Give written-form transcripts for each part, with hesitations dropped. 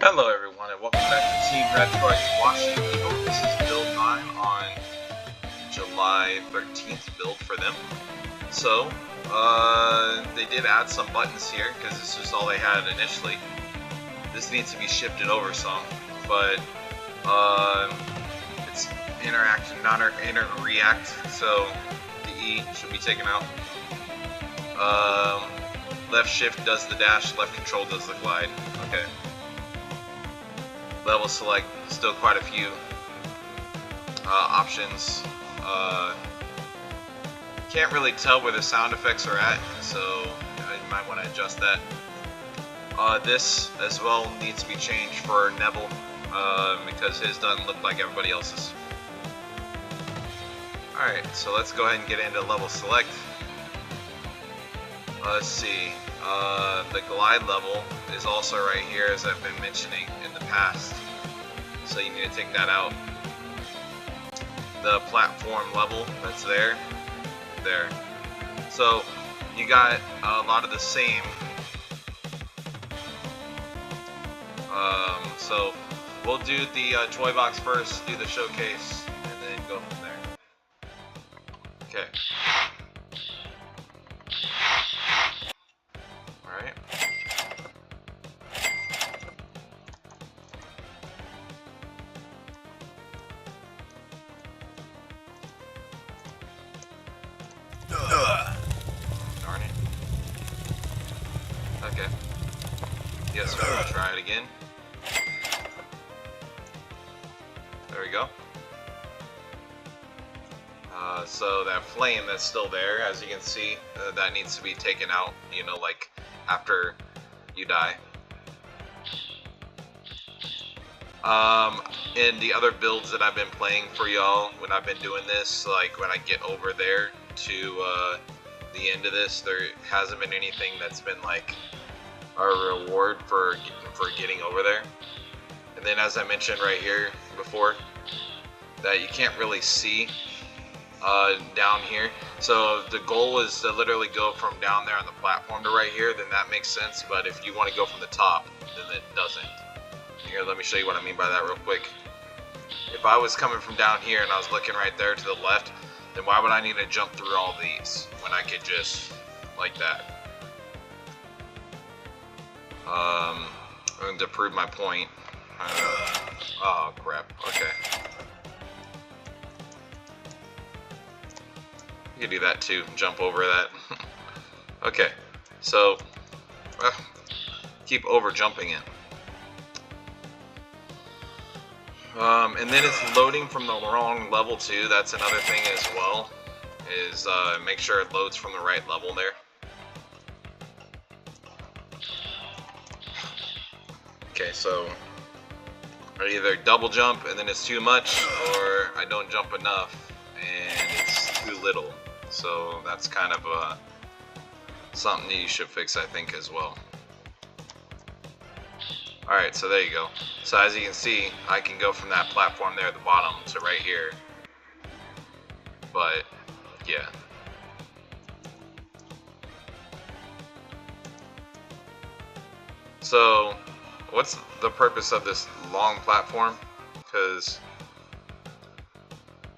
Hello everyone and welcome back to Team Asteroid Washi. This is build 9 on July 13th build for them. So, they did add some buttons here because this is all they had initially. This needs to be shifted over some, but it's interact and non-react, so the E should be taken out. Left shift does the dash, left control does the glide. Okay. Level select, still quite a few options. Can't really tell where the sound effects are at, so you might want to adjust that. This as well needs to be changed for Neville because his doesn't look like everybody else's. Alright, so let's go ahead and get into level select. Let's see, the glide level is also right here, as I've been mentioning in the past, so you need to take that out. The platform level that's there. So you got a lot of the same. So we'll do the toy box first, do the showcase, and then go from there. Okay. Darn it. Okay. Yes, we'll try it again. There we go. So that flame that's still there, as you can see, that needs to be taken out, you know, like after you die. In the other builds that I've been playing for y'all, when I've been doing this, like when I get over there to the end of this, there hasn't been anything that's been like a reward for getting over there. And then, as I mentioned right here before, that you can't really see down here. So the goal is to literally go from down there on the platform to right here, then that makes sense. But if you want to go from the top, then it doesn't. Here, let me show you what I mean by that real quick. If I was coming from down here and I was looking right there to the left, then why would I need to jump through all these when I could just like that? And to prove my point. Oh crap. Okay. You can do that too. Jump over that. Okay. So keep over jumping it. And then it's loading from the wrong level too. That's another thing as well, is make sure it loads from the right level there. Okay, so I either double jump and then it's too much, or I don't jump enough and it's too little. So that's kind of something that you should fix, I think, as well. Alright, so there you go. So as you can see, I can go from that platform there at the bottom to right here. But, yeah. So, what's the purpose of this long platform? Because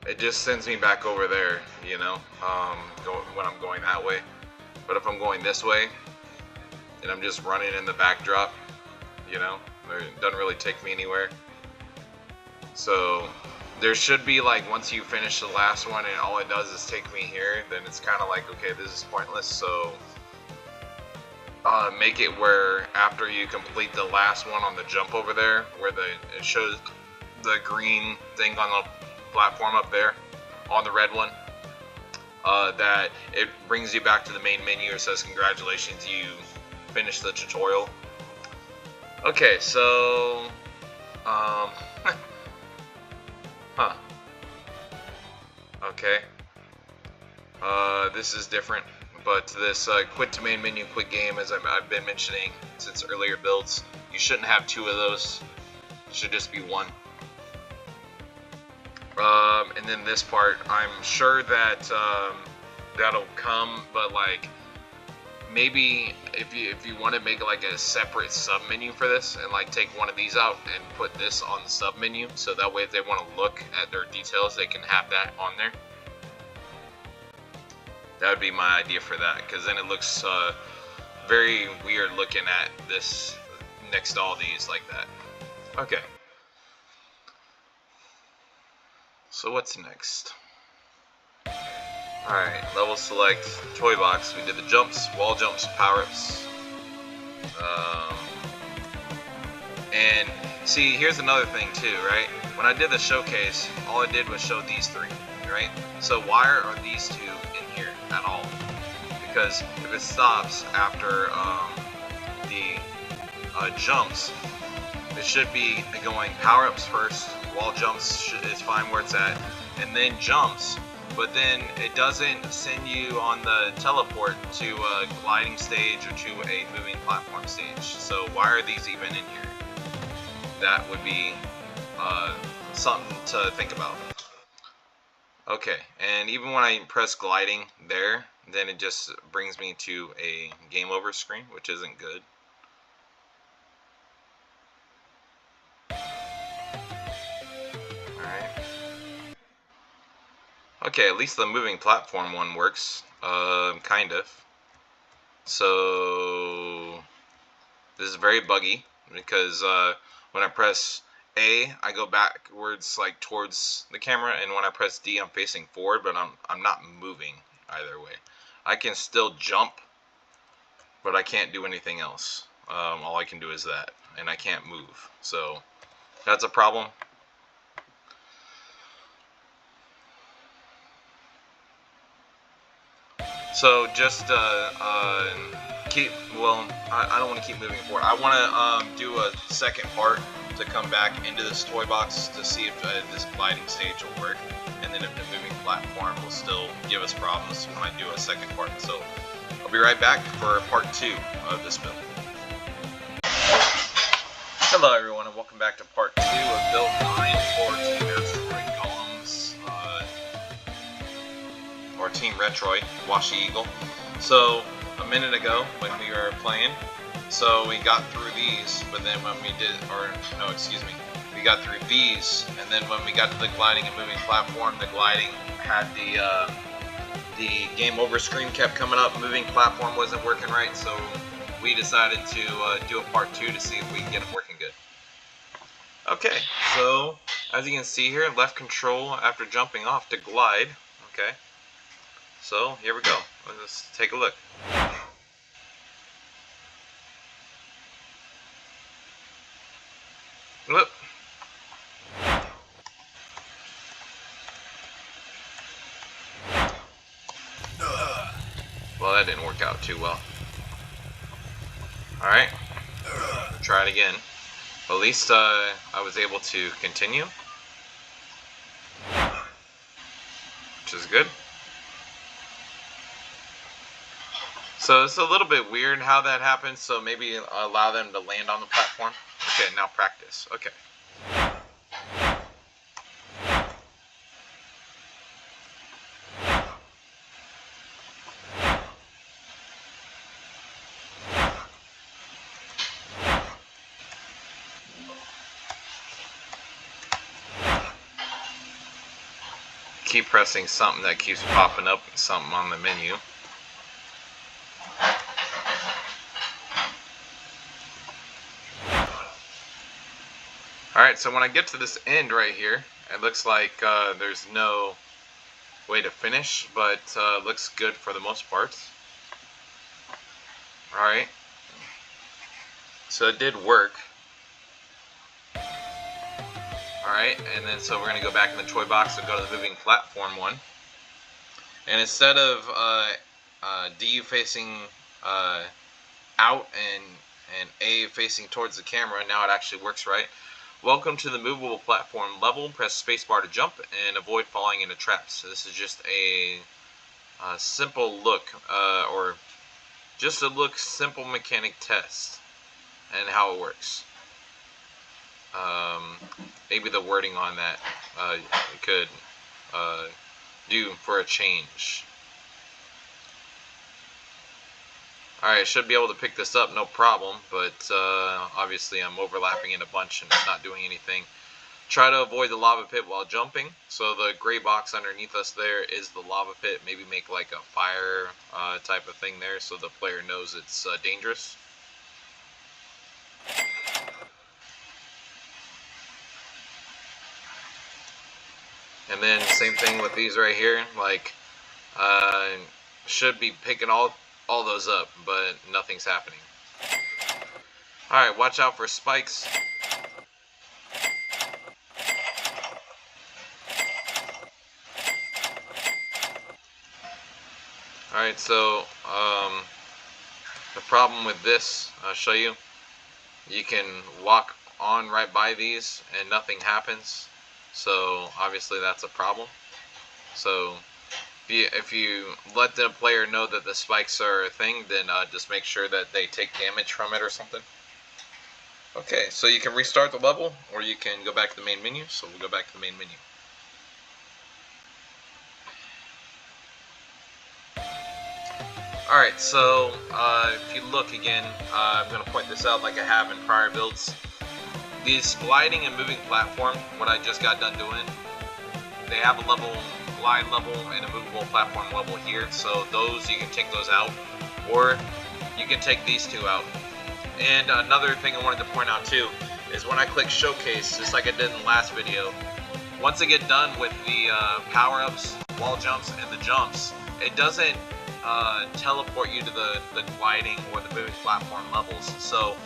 it just sends me back over there, you know, when I'm going that way. But if I'm going this way, and I'm just running in the backdrop, you know, it doesn't really take me anywhere. So there should be, like, once you finish the last one and all it does is take me here, then it's kind of like, okay, this is pointless. So make it where after you complete the last one on the jump over there, where it shows the green thing on the platform up there on the red one, that it brings you back to the main menu. It says congratulations, you finished the tutorial. Okay, so, okay, this is different, but this quit to main menu, quit game, as I've been mentioning since earlier builds, you shouldn't have two of those, it should just be one. And then this part, I'm sure that that'll come, but like, maybe if you want to make like a separate sub menu for this, and like take one of these out and put this on the sub menu, so that way if they want to look at their details, they can have that on there. That would be my idea for that, because then it looks very weird looking at this next to all these like that. Okay. So what's next? Alright, level select, toy box. We did the jumps, wall jumps, power-ups. And see, here's another thing too, right? When I did the showcase, all I did was show these three, right? So why are these two in here at all? Because if it stops after the jumps, it should be going power-ups first, wall jumps is fine where it's at, and then jumps. But then it doesn't send you on the teleport to a gliding stage or to a moving platform stage. So why are these even in here? That would be something to think about. Okay, and even when I press gliding there, then it just brings me to a game over screen, which isn't good. Okay, at least the moving platform one works, kind of. So this is very buggy because when I press A, I go backwards like towards the camera, and when I press D, I'm facing forward, but I'm not moving either way. I can still jump, but I can't do anything else. All I can do is that, and I can't move. So that's a problem. So just keep, well, I don't want to keep moving forward. I want to do a second part to come back into this toy box to see if this gliding stage will work, and then if the moving platform will still give us problems when I do a second part. So I'll be right back for part 2 of this build. Hello everyone, and welcome back to part 2 of build 9 for Team Asteroid Golems, or Team Retroid, Washi Eagle. So a minute ago when we were playing, so we got through these, but then when we did, or no, excuse me, we got through these, and then when we got to the gliding and moving platform, the gliding had the game over screen kept coming up, moving platform wasn't working right, so we decided to do a part 2 to see if we can get it working good. Okay, so as you can see here, left control after jumping off to glide. Okay, so here we go. Let's take a look. Whoop. Well, that didn't work out too well. Alright, try it again. At least I was able to continue, which is good. So it's a little bit weird how that happens, so maybe allow them to land on the platform. Okay, now practice. Okay. Keep pressing something that keeps popping up, something on the menu. Alright, so when I get to this end right here, it looks like there's no way to finish, but looks good for the most part. Alright, so it did work. Alright, and then so we're going to go back in the toy box and go to the moving platform one. And instead of D facing out and A facing towards the camera, now it actually works right. Welcome to the movable platform level. Press spacebar to jump and avoid falling into traps. So this is just a simple look, or just a look simple mechanic test and how it works. Maybe the wording on that could do for a change. Alright, should be able to pick this up, no problem, but obviously I'm overlapping it a bunch and it's not doing anything. Try to avoid the lava pit while jumping. So the gray box underneath us there is the lava pit. Maybe make like a fire type of thing there so the player knows it's dangerous. And then same thing with these right here. Like, should be picking all those up, but nothing's happening. Alright, watch out for spikes. Alright, so the problem with this, I'll show you. You can walk on right by these and nothing happens. So obviously that's a problem. So if you let the player know that the spikes are a thing, then just make sure that they take damage from it or something. Okay, so you can restart the level, or you can go back to the main menu. So we'll go back to the main menu. Alright, so if you look again, I'm going to point this out like I have in prior builds. These gliding and moving platform, what I just got done doing, they have a level, glide level and a movable platform level here, so those, you can take those out, or you can take these two out. And another thing I wanted to point out too, is when I click showcase, just like I did in the last video, once I get done with the power-ups, wall jumps, and the jumps, it doesn't teleport you to the gliding or the moving platform levels. So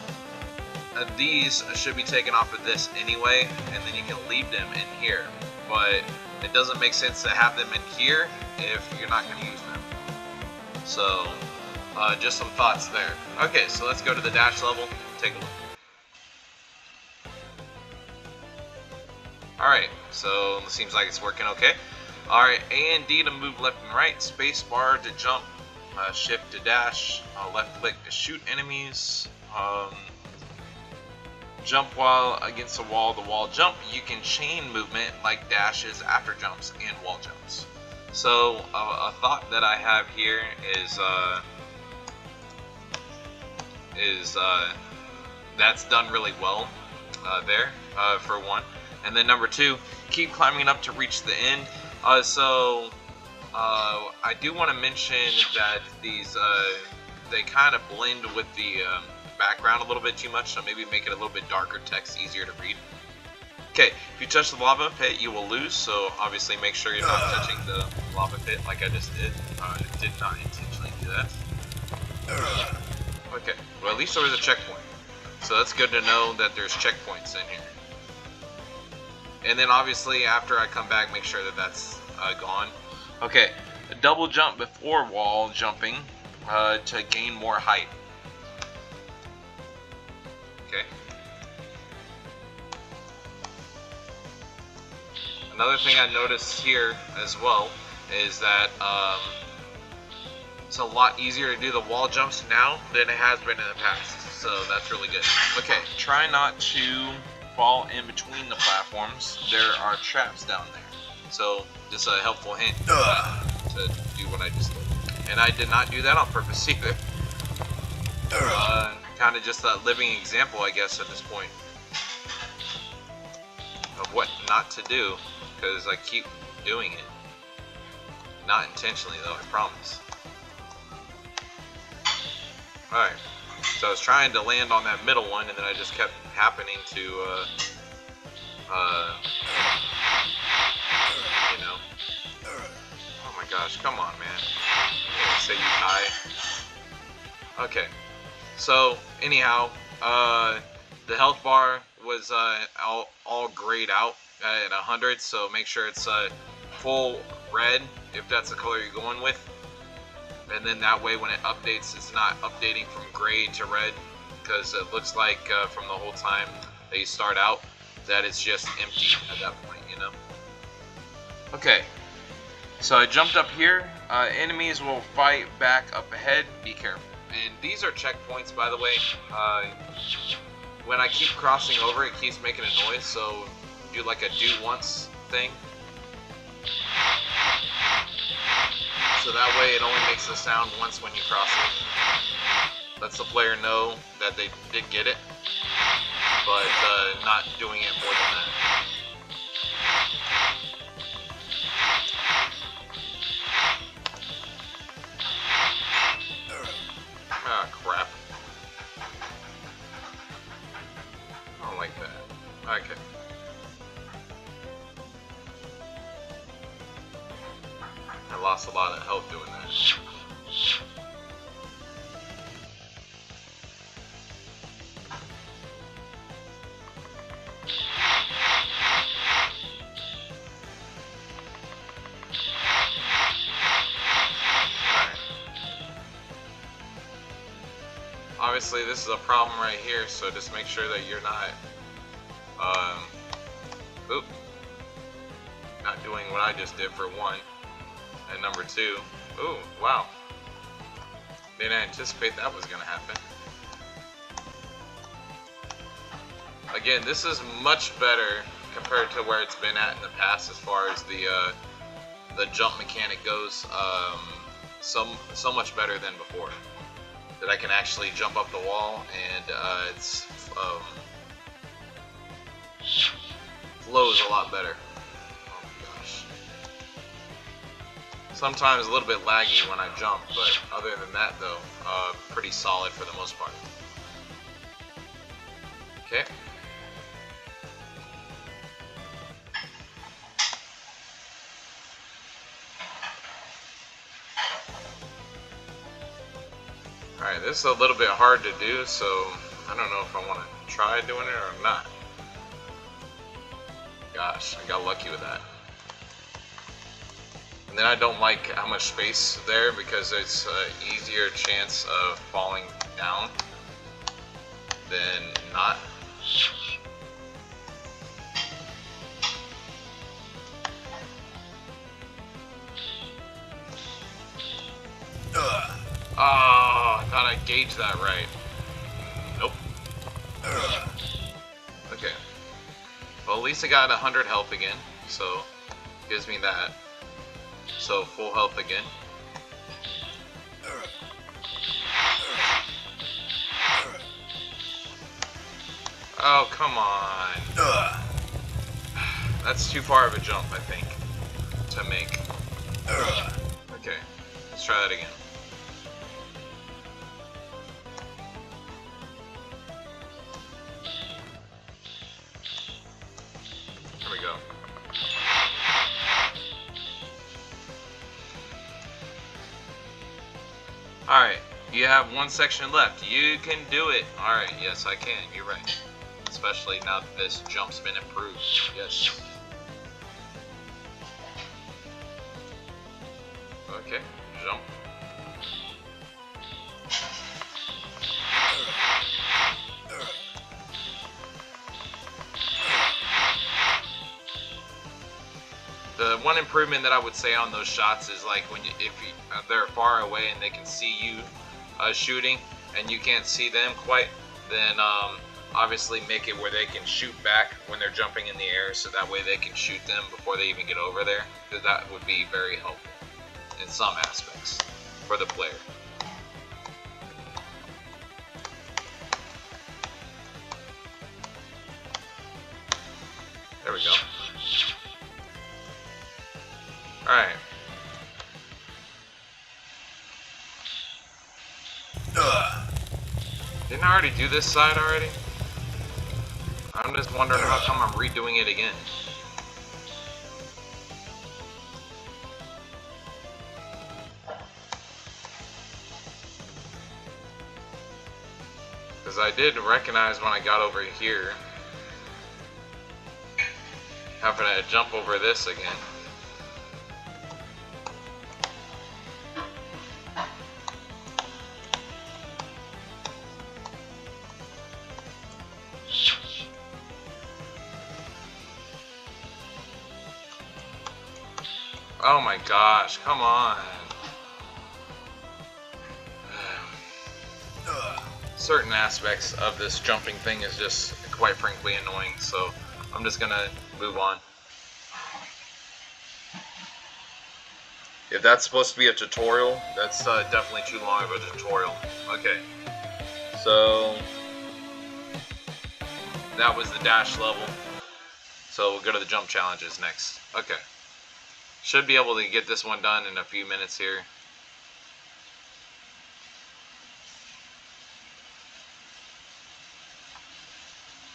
these should be taken off of this anyway, and then you can leave them in here. But it doesn't make sense to have them in here if you're not going to use them. So just some thoughts there. Okay, so let's go to the dash level, take a look. Alright, so it seems like it's working okay. Alright, A and D to move left and right, space bar to jump, shift to dash, left click to shoot enemies, jump while against the wall jump. You can chain movement like dashes after jumps and wall jumps. So a thought that I have here is that's done really well there for one. And then number two, keep climbing up to reach the end. I do want to mention that these they kind of blend with the background a little bit too much, so maybe make it a little bit darker text, easier to read. Okay, if you touch the lava pit, you will lose, so obviously make sure you're not touching the lava pit like I just did. Did not intentionally do that. Okay, well at least there was a checkpoint, so that's good to know that there's checkpoints in here. And then obviously after I come back, make sure that that's gone. Okay, a double jump before wall jumping to gain more height. Okay. Another thing I noticed here as well is that it's a lot easier to do the wall jumps now than it has been in the past. So that's really good. Okay, try not to fall in between the platforms. There are traps down there. So just a helpful hint to do what I just did. And I did not do that on purpose either. Kind of just a living example, I guess, at this point of what not to do, because I keep doing it. Not intentionally though, I promise. Alright, so I was trying to land on that middle one, and then I just kept happening to, you know. Oh my gosh, come on, man. I'm gonna say you die. Okay, so anyhow, the health bar was all grayed out at 100, so make sure it's full red if that's the color you're going with. And then that way when it updates, it's not updating from gray to red, because it looks like from the whole time that you start out that it's just empty at that point, you know. Okay, so I jumped up here. Enemies will fight back up ahead. Be careful. And these are checkpoints, by the way. When I keep crossing over, it keeps making a noise, so do like a do once thing. So that way it only makes the sound once when you cross it. lets the player know that they did get it, but not doing it more than that. Ah, crap. I don't like that. Okay. I lost a lot of health doing that. Obviously, this is a problem right here, so just make sure that you're not, not doing what I just did for one. And number two, ooh, wow. Didn't anticipate that was gonna happen. Again, this is much better compared to where it's been at in the past as far as the jump mechanic goes. So much better than before. That I can actually jump up the wall and it's flows a lot better. Oh gosh. Sometimes a little bit laggy when I jump, but other than that though, pretty solid for the most part. Okay. Alright, this is a little bit hard to do, so I don't know if I want to try doing it or not. Gosh, I got lucky with that. And then I don't like how much space there because it's an easier chance of falling down than not. Oh, I thought I gauged that right. Nope. Okay. Well, at least I got 100 health again, so gives me that. So full health again. Oh, come on. That's too far of a jump, I think, to make. Okay, let's try that again. Alright, you have one section left. You can do it. Alright, yes I can. You're right. Especially now that this jump's been improved. Yes. Okay, jump. The one improvement that I would say on those shots is like when if they're far away and they can see you shooting and you can't see them quite, then obviously make it where they can shoot back when they're jumping in the air, so that way they can shoot them before they even get over there. Because that would be very helpful in some aspects for the player. There we go. Alright. Didn't I already do this side already? I'm just wondering how come I'm redoing it again. Because I did recognize when I got over here having to jump over this again. Oh my gosh, come on. Certain aspects of this jumping thing is just quite frankly annoying, so I'm just gonna move on. If that's supposed to be a tutorial, that's definitely too long of a tutorial. Okay. So that was the dash level. So we'll go to the jump challenges next. Okay. Should be able to get this one done in a few minutes here.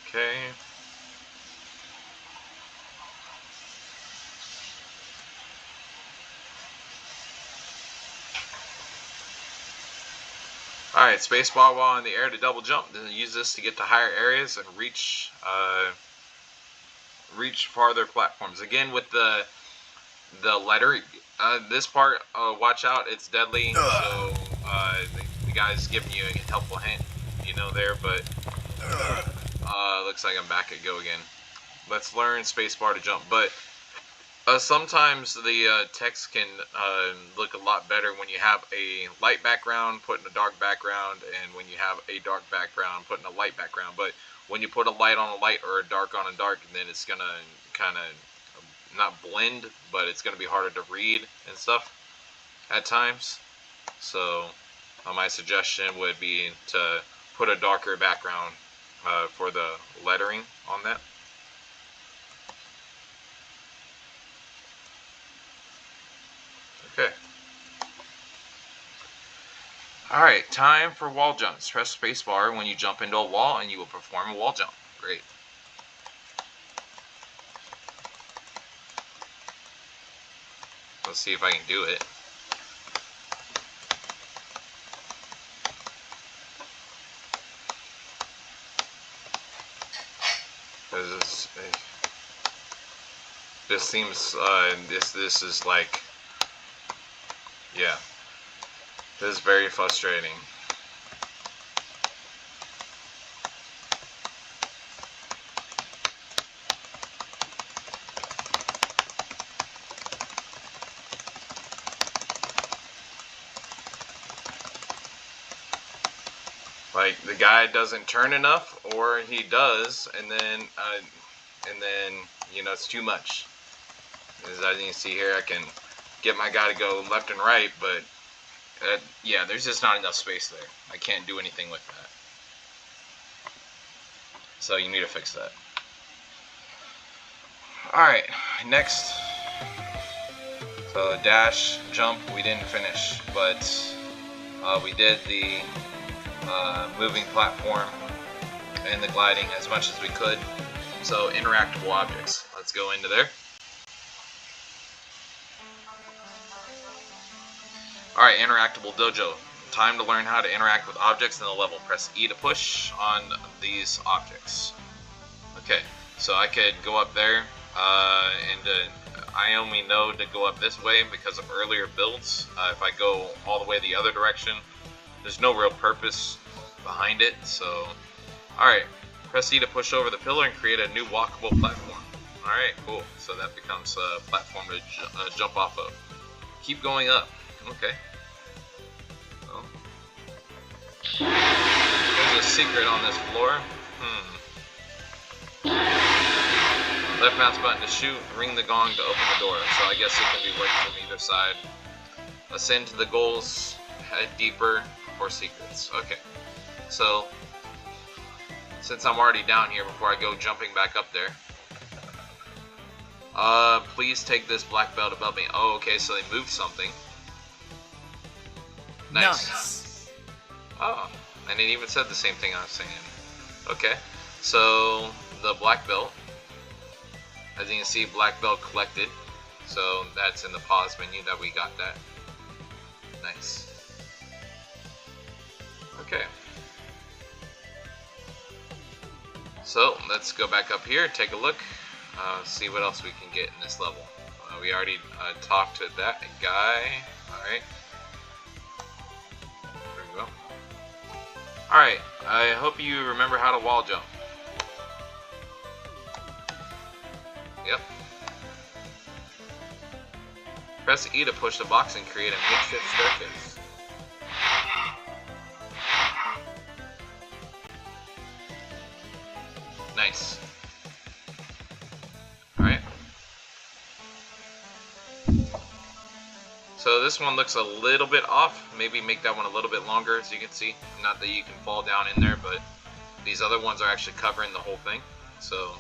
Okay. Alright, spacebar while in the air to double jump. Then use this to get to higher areas and reach farther platforms. Again, with the letter, this part, watch out, it's deadly. So the guy's giving you a helpful hint, you know, there. But looks like I'm back at go again. Let's learn spacebar to jump. But sometimes the text can look a lot better when you have a light background put in a dark background, and when you have a dark background put in a light background. But when you put a light on a light or a dark on a dark, then it's gonna kind of not blend, but it's gonna be harder to read and stuff at times. So my suggestion would be to put a darker background for the lettering on that. Okay. Alright, time for wall jumps. Press spacebar when you jump into a wall and you will perform a wall jump. Great. Let's see if I can do it. Because this seems, this is like, yeah. This is very frustrating. Like, the guy doesn't turn enough, or he does, and then you know, it's too much. As you can see here, I can get my guy to go left and right, but yeah, there's just not enough space there. I can't do anything with that. So you need to fix that. Alright, next. So dash, jump, we didn't finish, but we did the moving platform and the gliding as much as we could. So interactable objects. Let's go into there. Alright, interactable dojo. Time to learn how to interact with objects in the level. Press E to push on these objects. Okay, so I could go up there, and I only know to go up this way because of earlier builds. If I go all the way the other direction, there's no real purpose behind it. So, alright, press E to push over the pillar and create a new walkable platform. Alright, cool. So that becomes a platform to jump off of. Keep going up. Okay. Well, there's a secret on this floor. Left mouse button to shoot, ring the gong to open the door. So I guess it can be worked from either side. Ascend to the goals, head deeper for secrets. Okay. So, since I'm already down here before I go jumping back up there. Please take this black belt above me. Oh, okay, so they moved something. Nice. Oh, and it even said the same thing I was saying. Okay, so the black belt. As you can see, black belt collected. So that's in the pause menu that we got that. Nice. Okay. So let's go back up here, take a look, see what else we can get in this level. We already talked to that guy. Alright. There we go. Alright, I hope you remember how to wall jump. Yep. Press E to push the box and create a makeshift staircase. Nice. So this one looks a little bit off. Maybe make that one a little bit longer, as you can see. Not that you can fall down in there, but these other ones are actually covering the whole thing. So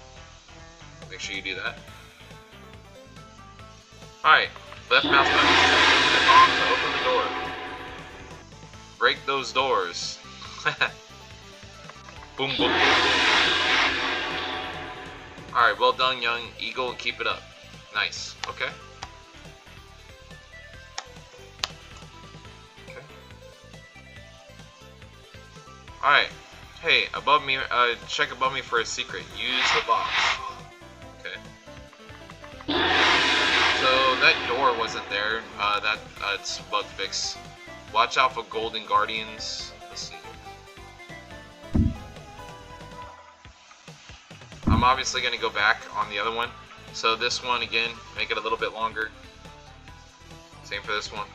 make sure you do that. Alright, left mouse button to open the door. Break those doors. Boom, boom, boom, boom. Alright, well done, young eagle. Keep it up. Nice. Okay. Okay. Alright. Hey, above me, check above me for a secret. Use the box. Okay. So that door wasn't there. It's bug fix. Watch out for golden guardians. Let's see. I'm obviously going to go back on the other one. So this one again, make it a little bit longer. Same for this one.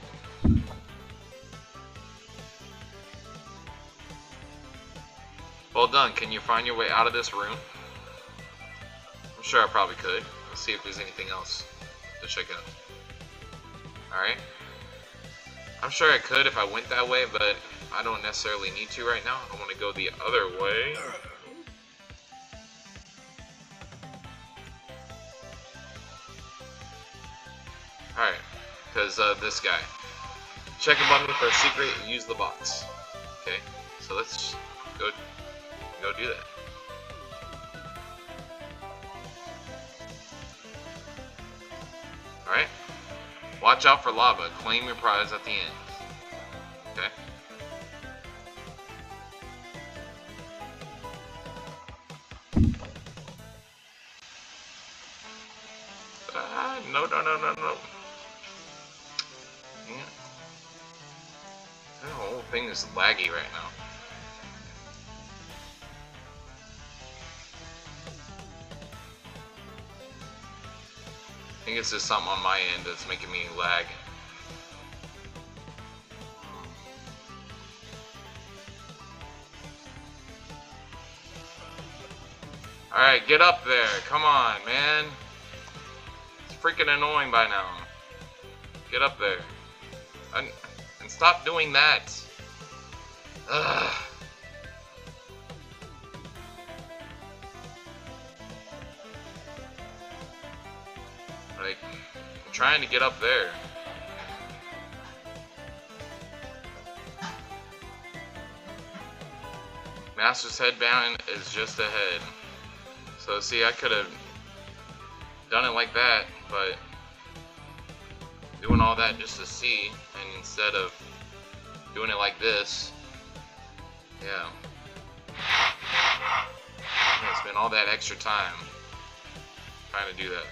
Well done. Can you find your way out of this room? I'm sure I probably could. Let's see if there's anything else to check out. Alright. I'm sure I could if I went that way, but I don't necessarily need to right now. I want to go the other way. Alright, because this guy. Check above me for a secret, use the box. Okay, so let's go do that. Alright. Watch out for lava. Claim your prize at the end. Okay. No. Yeah. The whole thing is laggy right now. I think it's just something on my end that's making me lag. Alright, get up there. Come on, man. It's freaking annoying by now. Get up there. And stop doing that. Ugh. Like, I'm trying to get up there. Master's headband is just ahead. So see, I could have done it like that, but doing all that just to see, and instead of doing it like this, yeah. I spent all that extra time trying to do that.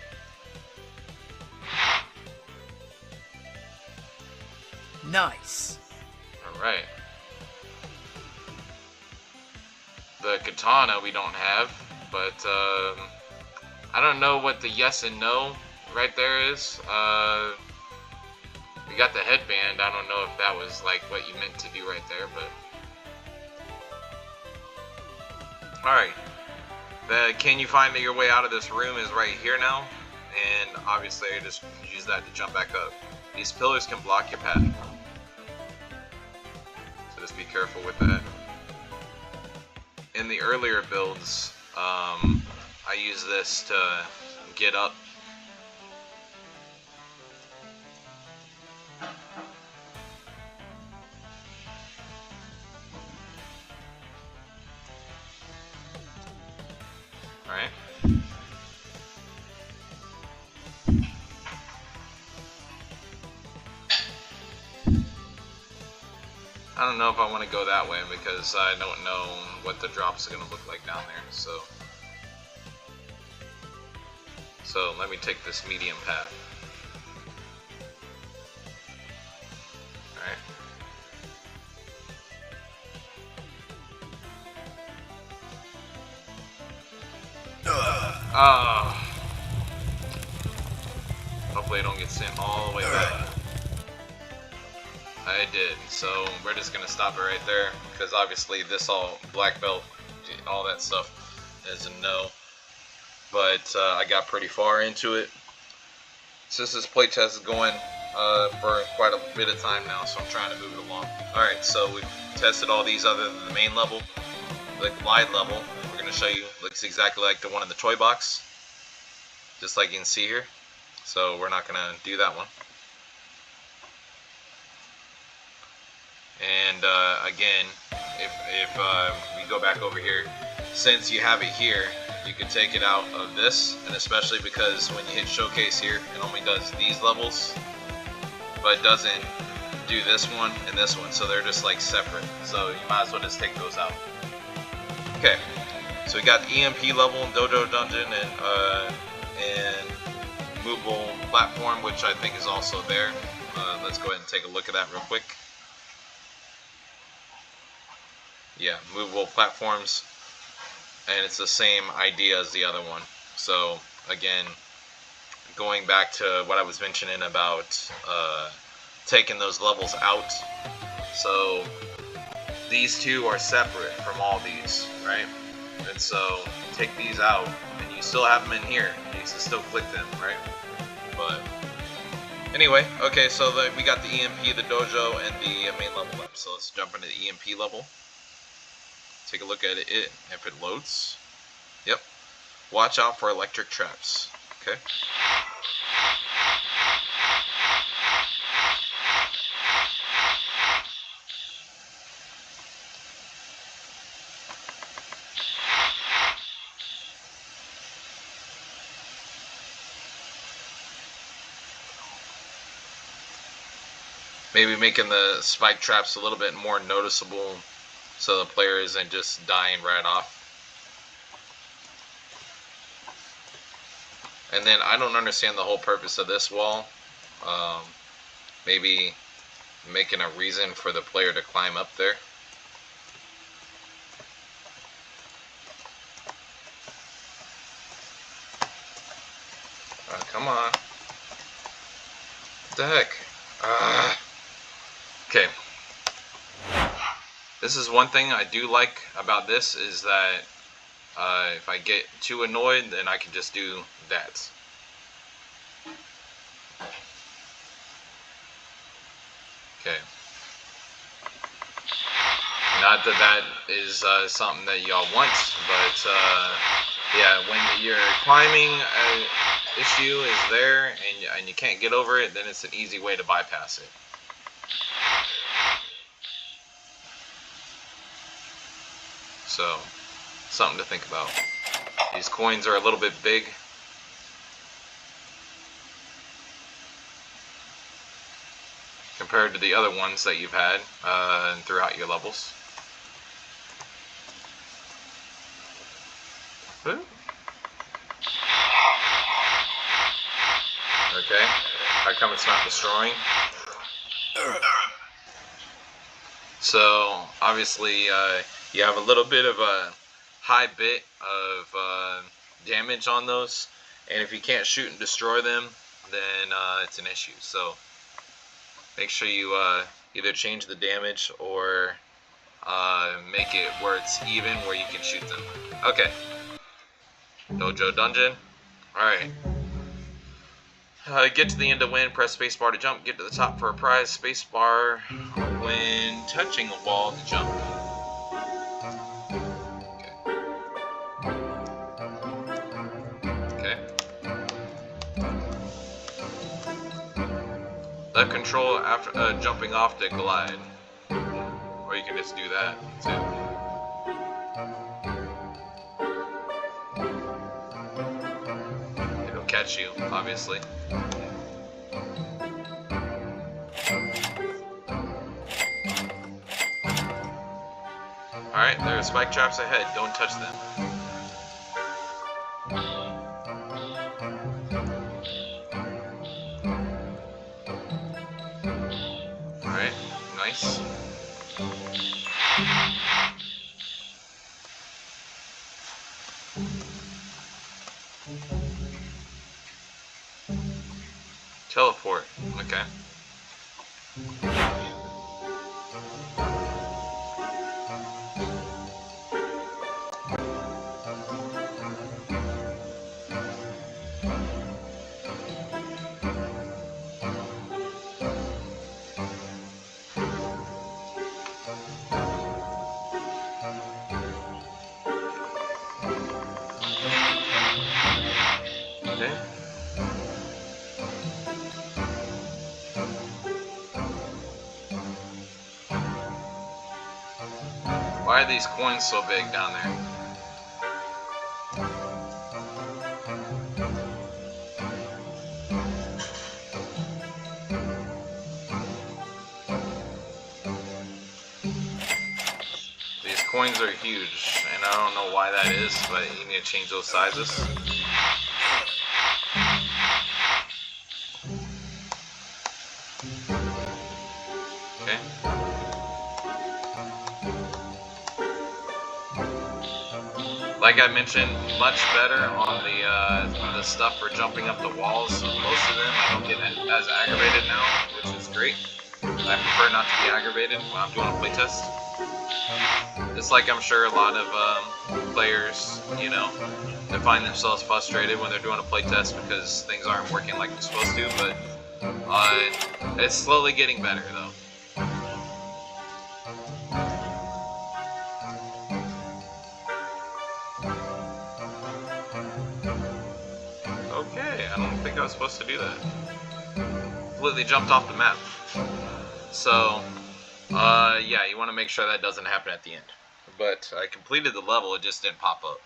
Nice. Alright. The katana we don't have, but I don't know what the yes and no right there is. We got the headband. I don't know if that was like what you meant to do right there, but alright. The can you find your way out of this room is right here now, and obviously I just use that to jump back up. These pillars can block your path, so just be careful with that. In the earlier builds, I use this to get up. Alright. I don't know if I want to go that way because I don't know what the drops are going to look like down there, so let me take this medium path. Alright. Hopefully I don't get sent all the way back. I did, so we're just gonna stop it right there, because obviously this all black belt, all that stuff is a no. But I got pretty far into it. Since this playtest is going, for quite a bit of time now, so I'm trying to move it along. Alright, so we've tested all these other than the main level. The glide level, we're going to show you, looks exactly like the one in the toy box, just like you can see here. So we're not going to do that one. And again, if we go back over here, since you have it here, you can take it out of this, and especially because when you hit showcase here, it only does these levels, but it doesn't do this one and this one, so they're just like separate. So you might as well just take those out. Okay, so we got the EMP level, Dojo Dungeon, and movable platform, which I think is also there. Let's go ahead and take a look at that real quick. Yeah, movable platforms, and it's the same idea as the other one. So again, going back to what I was mentioning about taking those levels out. So these two are separate from all these, right? And so take these out, and you still have them in here. You can still click them, right? But anyway, okay, so we got the EMP, the dojo, and the main level up. So let's jump into the EMP level. Take a look at it if it loads. Yep. Watch out for electric traps. Okay. Maybe making the spike traps a little bit more noticeable so the player isn't just dying right off. And then I don't understand the whole purpose of this wall. Maybe making a reason for the player to climb up there. Come on. What the heck? Okay. This is one thing I do like about this, is that if I get too annoyed, then I can just do that. Okay. Not that that is something that y'all want, but yeah, when your climbing issue is there and you can't get over it, then it's an easy way to bypass it. So, something to think about. These coins are a little bit big. Compared to the other ones that you've had throughout your levels. Ooh. Okay, how come it's not destroying? So obviously you have a little bit of a high bit of damage on those, and if you can't shoot and destroy them, then it's an issue. So make sure you either change the damage or make it where it's even, where you can shoot them. Okay. Dojo Dungeon. Alright. Get to the end to win, press spacebar to jump. Get to the top for a prize, spacebar when touching a wall to jump. Okay. Left control after jumping off to glide. Or you can just do that too. It'll catch you, obviously. Alright, there are spike traps ahead. Don't touch them. Alright, nice. Teleport, okay. Okay. Why are these coins so big down there? These coins are huge, and I don't know why that is, but you need to change those sizes. Okay. Like I mentioned, much better on the stuff for jumping up the walls. Most of them I don't get as aggravated now, which is great. I prefer not to be aggravated when I'm doing a playtest. It's like I'm sure a lot of players, you know, they find themselves frustrated when they're doing a playtest because things aren't working like they're supposed to, but it's slowly getting better though. Okay, I don't think I was supposed to do that. Completely jumped off the map. So, yeah, you want to make sure that doesn't happen at the end. But I completed the level, it just didn't pop up.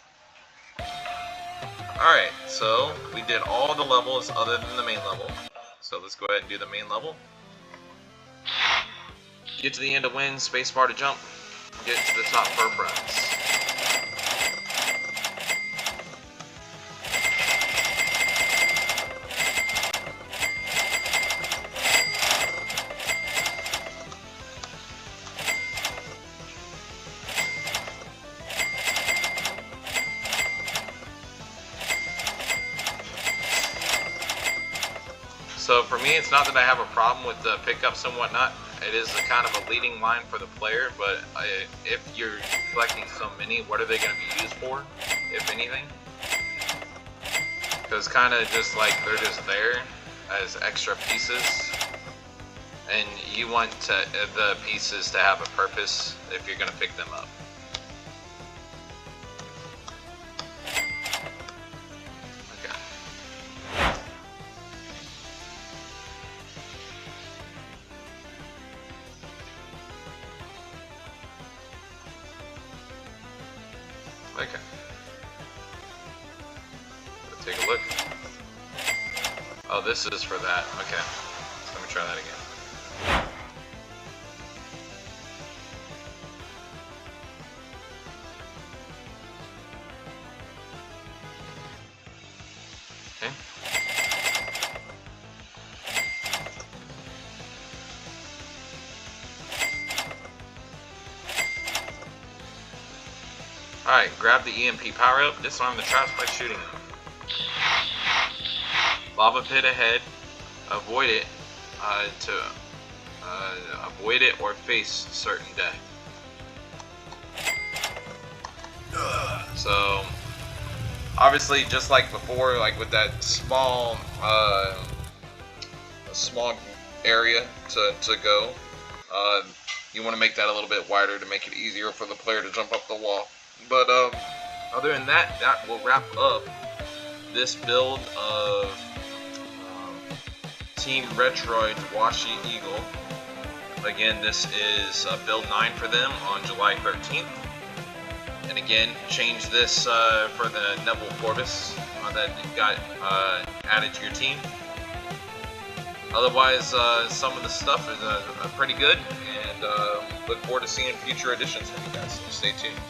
Alright, so we did all the levels other than the main level. So let's go ahead and do the main level. Get to the end to win, spacebar to jump. Get to the top for a prize. So for me, it's not that I have a problem with the pickups and whatnot. It is a kind of a leading line for the player, but if you're collecting so many, what are they going to be used for, if anything? Because kind of just like they're just there as extra pieces, and you want the pieces to have a purpose if you're going to pick them up. Okay. Let's take a look. Oh, this is for that. Okay. So let me try that again. Okay. Alright, grab the EMP power-up, disarm the traps by shooting them. Lava pit ahead, avoid it avoid it or face certain death. So, obviously just like before, like with that small area to go, you want to make that a little bit wider to make it easier for the player to jump up the wall. But other than that, that will wrap up this build of Team Retroid Washi Eagle. Again, this is build 9 for them on July 13th. And again, change this for the Neville Forbes that you got added to your team. Otherwise, some of the stuff is pretty good, and look forward to seeing future additions from you guys. So stay tuned.